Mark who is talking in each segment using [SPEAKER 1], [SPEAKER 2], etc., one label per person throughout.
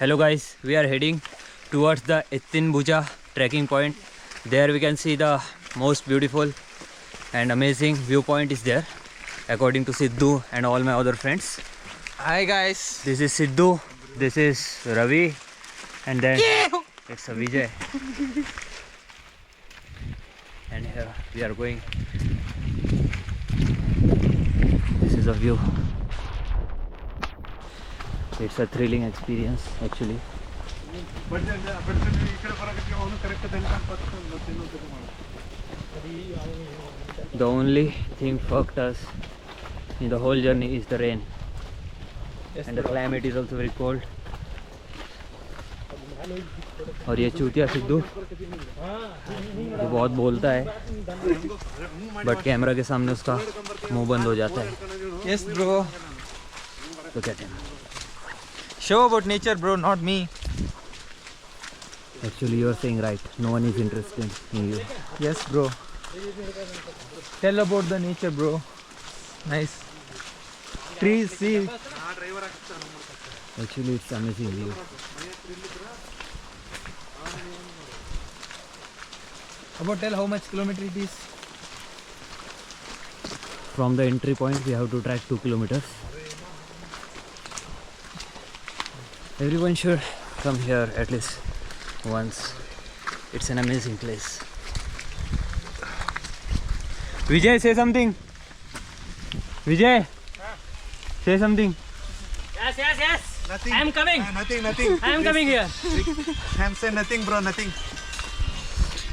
[SPEAKER 1] Hello guys, we are heading towards the Ettinbhuja trekking point. There we can see the most beautiful and amazing viewpoint is there, according to Sidhu and all my other friends.
[SPEAKER 2] Hi guys.
[SPEAKER 1] This is Sidhu, this is Ravi, and then it's Vijay. And here we are going. This is a view. It's a thrilling experience actually. The only thing fucked us in the whole journey is the rain. And the climate is also very cold. और ये चूतिया सिद्धू वो बहुत बोलता है, but camera के सामने उसका मुंह बंद हो जाता है.
[SPEAKER 2] Yes bro.
[SPEAKER 1] तो कहते हैं
[SPEAKER 2] Show about nature bro, not me.
[SPEAKER 1] actually you are saying right. No one is interested in you.
[SPEAKER 2] Yes bro. Tell about the nature bro. Nice. Trees, see.
[SPEAKER 1] Actually it's amazing view.
[SPEAKER 2] About tell how much kilometer it is.
[SPEAKER 1] From the entry point we have to track 2 kilometers. Everyone should come here at least once. It's an amazing place. Vijay, say something. Vijay, say something.
[SPEAKER 3] Yes.
[SPEAKER 2] Nothing.
[SPEAKER 3] I am coming.
[SPEAKER 2] Nothing.
[SPEAKER 3] I am coming here.
[SPEAKER 2] I am saying nothing bro, nothing.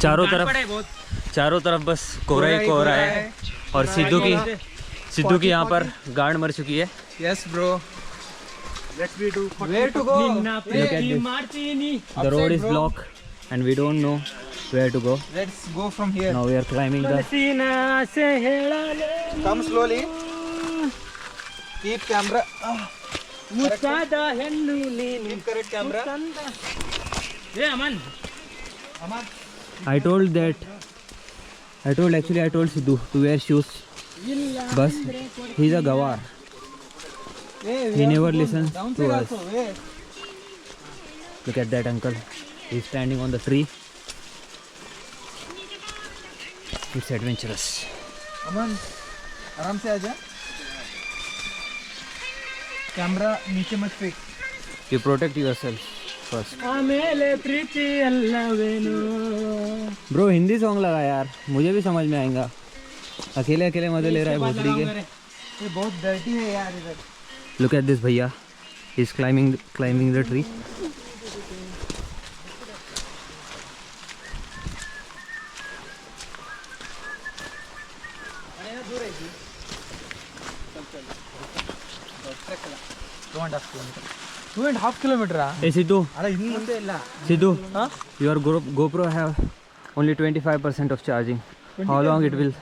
[SPEAKER 1] चारों
[SPEAKER 3] पड़ा है बहुत.
[SPEAKER 1] तरफ बस कोहरा ही कोहरा है. और सिद्धू की यहाँ पर गांड मर चुकी है.
[SPEAKER 2] Yes bro. Let's be do. Where to go?
[SPEAKER 1] Look at this. The road is blocked and we don't know where to go.
[SPEAKER 2] Let's go from here.
[SPEAKER 1] Now we are climbing the.
[SPEAKER 2] Come slowly. Keep camera. Keep correct camera.
[SPEAKER 3] Aman.
[SPEAKER 1] I told Sidhu to wear shoes, but he's a gawar. He never listens to us. Look at that uncle. He's standing on the tree. It's adventurous.
[SPEAKER 2] अमन आराम से आजा. Camera नीचे मत फेंक.
[SPEAKER 1] You protect yourself first. Bro, Hindi song लगा यार, मुझे भी समझ में आएगा. अकेले अकेले मजे ले रहा है भोसड़ी के.
[SPEAKER 2] ये बहुत डर्टी है यार इधर.
[SPEAKER 1] Look at this भैया. He's climbing the tree.
[SPEAKER 2] Two and a half kilometer.
[SPEAKER 1] Hey Sidhu,
[SPEAKER 2] अरे इतनी लंबे ಇಲ್ಲ.
[SPEAKER 1] Sidhu, your GoPro have only 25% of charging. How long it will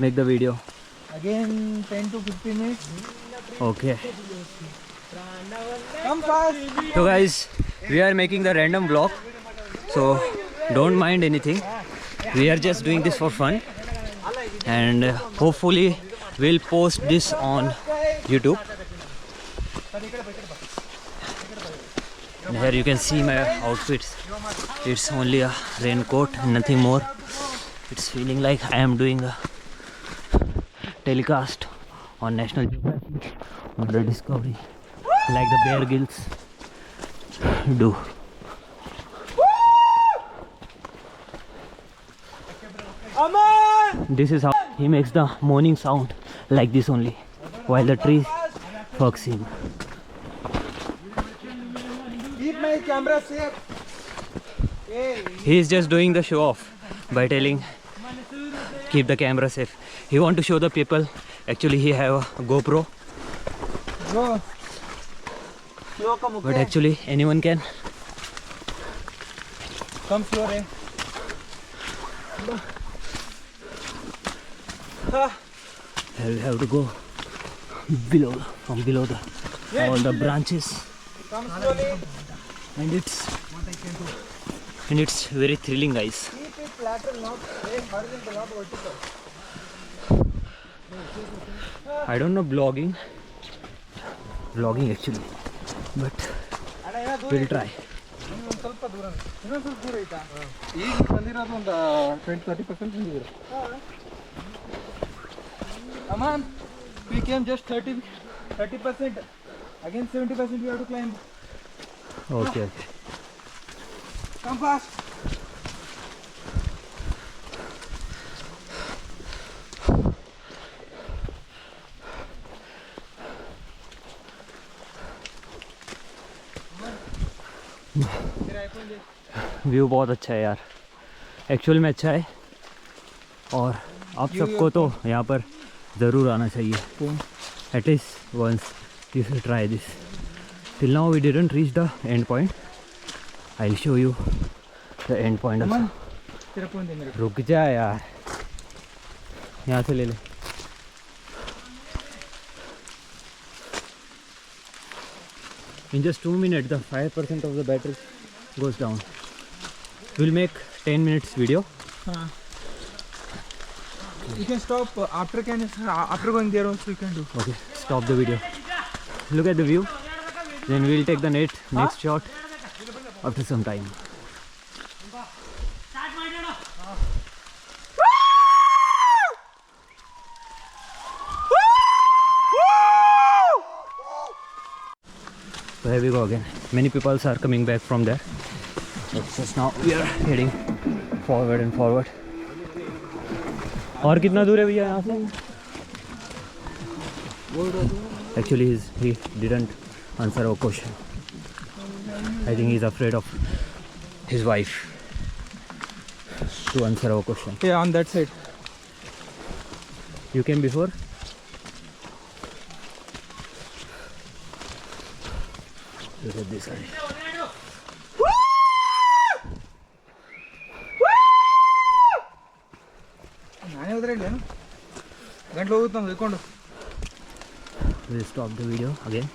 [SPEAKER 1] make the video?
[SPEAKER 2] Again 10 to 15 minutes.
[SPEAKER 1] Okay.
[SPEAKER 2] Come fast.
[SPEAKER 1] So guys, we are making the random vlog, so don't mind anything. We are just doing this for fun, and hopefully we'll post this on YouTube. And here you can see my outfits. It's only a raincoat, nothing more. It's feeling like I am doing a telecast on National Geographic or the Discovery, like the Bear Grylls do. This is how he makes the moaning sound, like this only, while the tree fucks him.
[SPEAKER 2] Keep my camera safe.
[SPEAKER 1] He is just doing the show off by telling keep the camera safe. He want to show the people actually he have a GoPro,
[SPEAKER 2] Bro.
[SPEAKER 1] but actually anyone can.
[SPEAKER 2] Come slow रे.
[SPEAKER 1] We have to go below, from below the all the branches,
[SPEAKER 2] Come slowly.
[SPEAKER 1] and it's very thrilling, guys.
[SPEAKER 2] Keep it lateral, not horizontal, not vertical.
[SPEAKER 1] I don't know vlogging actually, but will try.
[SPEAKER 2] ಸ್ವಲ್ಪ ದೂರ ಇನ್ನೊಂದು ಸ್ವಲ್ಪ ದೂರ ಐತಾ ಈಗ ಬಂದಿರೋದು ಒಂದು 20-30% ಬಂದಿದ್ದೀರ. ಅಮಾನ್ we came just 30%. Again 70% we have to climb.
[SPEAKER 1] Okay okay.
[SPEAKER 2] Come fast.
[SPEAKER 1] View बहुत अच्छा है यार, एक्चुअल में अच्छा है और आप सबको तो यहाँ पर ज़रूर आना चाहिए. At least once you should try this. Till now we didn't reach the end point. I will show you the end point.
[SPEAKER 2] तेरा फोन दे मेरे
[SPEAKER 1] रुक जा यार, यहाँ से ले ले. In just 2 minutes, the 5% of the battery goes down. We'll make 10 minutes video.
[SPEAKER 2] You can stop after going there also you can do.
[SPEAKER 1] Okay, stop the video. Look at the view. Then we'll take the next shot after some time. So here we go again. Many people are coming back from there. It's just now we are heading forward and forward. और कितना दूर है भैया यहाँ से? Actually he didn't answer our question. I think he's afraid of his wife to answer our question.
[SPEAKER 2] Yeah, on that side.
[SPEAKER 1] You came before? Look at this guy.
[SPEAKER 2] ನಾನೇ ಹೋದ್ರೆ ಇಲ್ಲ ಗಂಟಲು ಹೋಗುತ್ತೆ ನಮ್ದು ಹಿಡ್ಕೊಂಡು.
[SPEAKER 1] We'll stop the video again.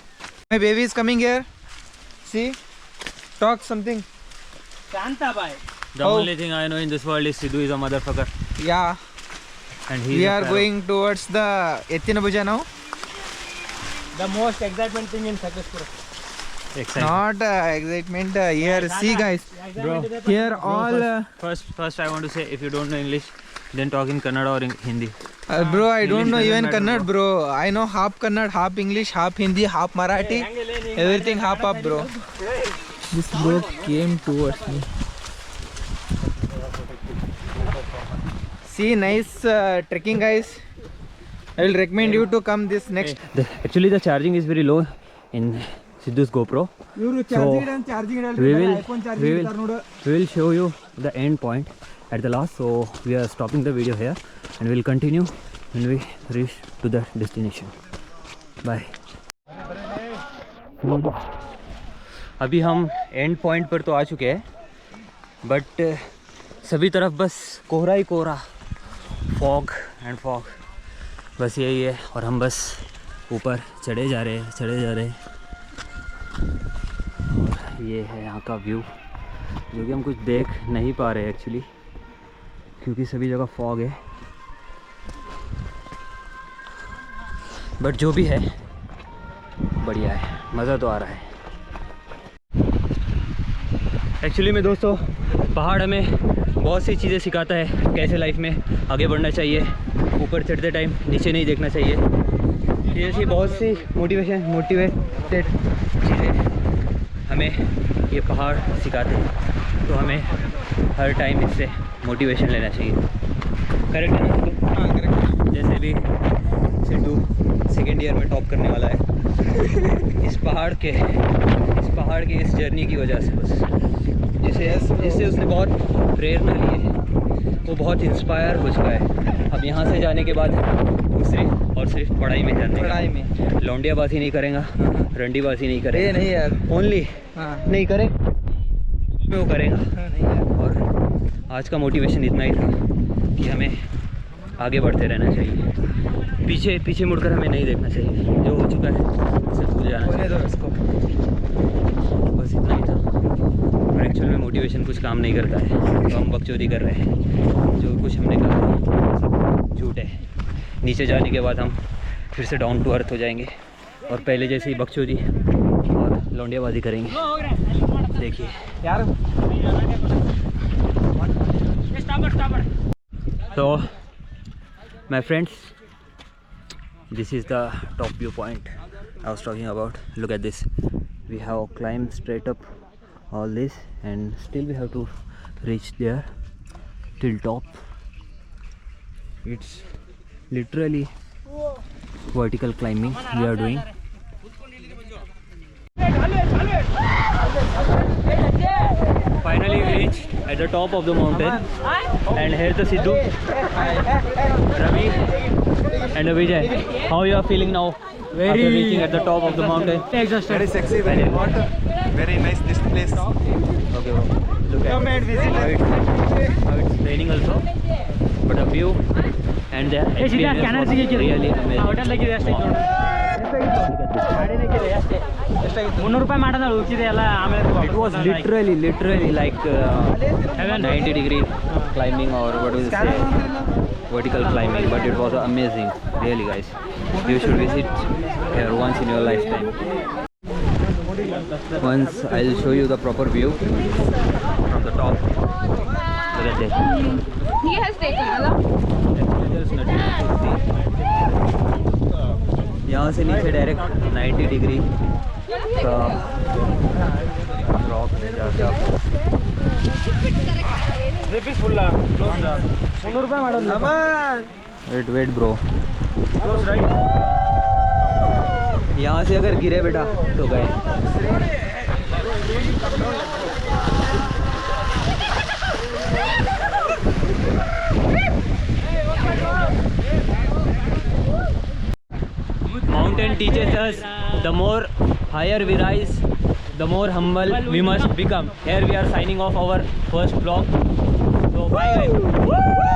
[SPEAKER 2] My baby is coming here. See, talk something.
[SPEAKER 3] Shanta bhai.
[SPEAKER 1] The only thing I know in this world is Sidhu is a motherfucker.
[SPEAKER 2] Yeah,
[SPEAKER 1] And he
[SPEAKER 2] we
[SPEAKER 1] is a
[SPEAKER 2] are
[SPEAKER 1] pharaoh.
[SPEAKER 2] going towards the Ettina Bhuja now.
[SPEAKER 3] The most excitement thing in Sakleshpur.
[SPEAKER 1] Exciting.
[SPEAKER 2] Not excitement. Here, see guys.
[SPEAKER 1] Bro,
[SPEAKER 2] Here all.
[SPEAKER 1] First I want to say, if you don't know English, then talk in Kannada or in Hindi.
[SPEAKER 2] Bro, I don't
[SPEAKER 1] English
[SPEAKER 2] know
[SPEAKER 1] doesn't
[SPEAKER 2] even
[SPEAKER 1] matter,
[SPEAKER 2] Kannada, bro. I know half Kannada, half English, half Hindi, half Marathi. Everything half up, bro. This bro came towards me. See, nice trekking, guys. I will recommend you to come this next.
[SPEAKER 1] Actually, the charging is very low in Sidhu's GoPro. We will show you the end point at the last. So we are stopping the video here and we'll continue when we reach to the destination. Bye. अभी हम and point पर तो आ चुके हैं, but सभी तरफ बस कोहरा ही कोहरा, फॉग एंड फॉग, बस यही है. और हम बस ऊपर चढ़े जा रहे हैं. और ये है यहाँ का व्यू, जो कि हम कुछ देख नहीं पा रहे एक्चुअली, क्योंकि सभी जगह फॉग है. बट जो भी है बढ़िया है, मज़ा तो आ रहा है. एक्चुअली में दोस्तों, पहाड़ हमें बहुत सी चीज़ें सिखाता है, कैसे लाइफ में आगे बढ़ना चाहिए, ऊपर चढ़ते टाइम नीचे नहीं देखना चाहिए. ये ऐसी बहुत सी मोटिवेटेड चीज़ें हमें ये पहाड़ सिखाते हैं, तो हमें हर टाइम इससे मोटिवेशन लेना चाहिए. करेक्ट है ना?
[SPEAKER 2] हाँ, correct.
[SPEAKER 1] जैसे भी सिद्धू सेकेंड ईयर में टॉप करने वाला है इस पहाड़ के इस जर्नी की वजह से, बस जिससे उसने बहुत प्रेरणा ली है, वो बहुत इंस्पायर हो चुका है. अब यहाँ से जाने के बाद वो सिर्फ पढ़ाई में ध्यान देगा.
[SPEAKER 2] पढ़ाई में
[SPEAKER 1] लौंडियाबाजी नहीं करेगा, रंडीबाजी नहीं
[SPEAKER 2] ये
[SPEAKER 1] करेगा,
[SPEAKER 2] नहीं यार.
[SPEAKER 1] ओनली
[SPEAKER 2] हाँ,
[SPEAKER 1] नहीं करे वो करेगा.
[SPEAKER 2] हाँ, नहीं यार.
[SPEAKER 1] और आज का मोटिवेशन इतना ही था कि हमें आगे बढ़ते रहना चाहिए, पीछे मुड़कर हमें नहीं देखना चाहिए. जो हो चुका है उसे भूल जाना
[SPEAKER 2] होने
[SPEAKER 1] चाहिए.
[SPEAKER 2] दो इसको.
[SPEAKER 1] बस इतना ही था. और एक्चुअल में मोटिवेशन कुछ काम नहीं करता है, तो हम बकचोदी कर रहे हैं. जो कुछ हमने कहा सब झूठ है. नीचे जाने के बाद हम फिर से डाउन टू अर्थ हो जाएंगे और पहले जैसे ही बकचोदी और लौंडियाबाजी करेंगे. देखिए. So, my friends, this is the top view point I was talking about. Look at this. We have climbed straight up all this, and still we have to reach there till top. It's literally vertical climbing we are doing. Finally we reached at the top of the mountain, and here's the Sidhu, Ravi and Vijay. How you are feeling now after reaching at the top of the mountain?
[SPEAKER 4] Very sexy, very hot, very nice this place.
[SPEAKER 1] Okay, bro. Look at how it's raining also, but the view and the experience was really amazing. It was literally like 90 degree climbing, or what do you say, vertical climbing, but it was amazing, really guys. You should visit here once in your lifetime. Once I'll show you the proper view from the top. Look at this.
[SPEAKER 5] He has taken a lot.
[SPEAKER 1] There's nothing to see. यहाँ से नीचे direct 90 degree का rock में जाके आप wait bro. यहाँ से अगर गिरे बेटा तो गए. Mountain teaches us the more higher we rise, the more humble we must become. Here we are signing off our first vlog. So bye guys.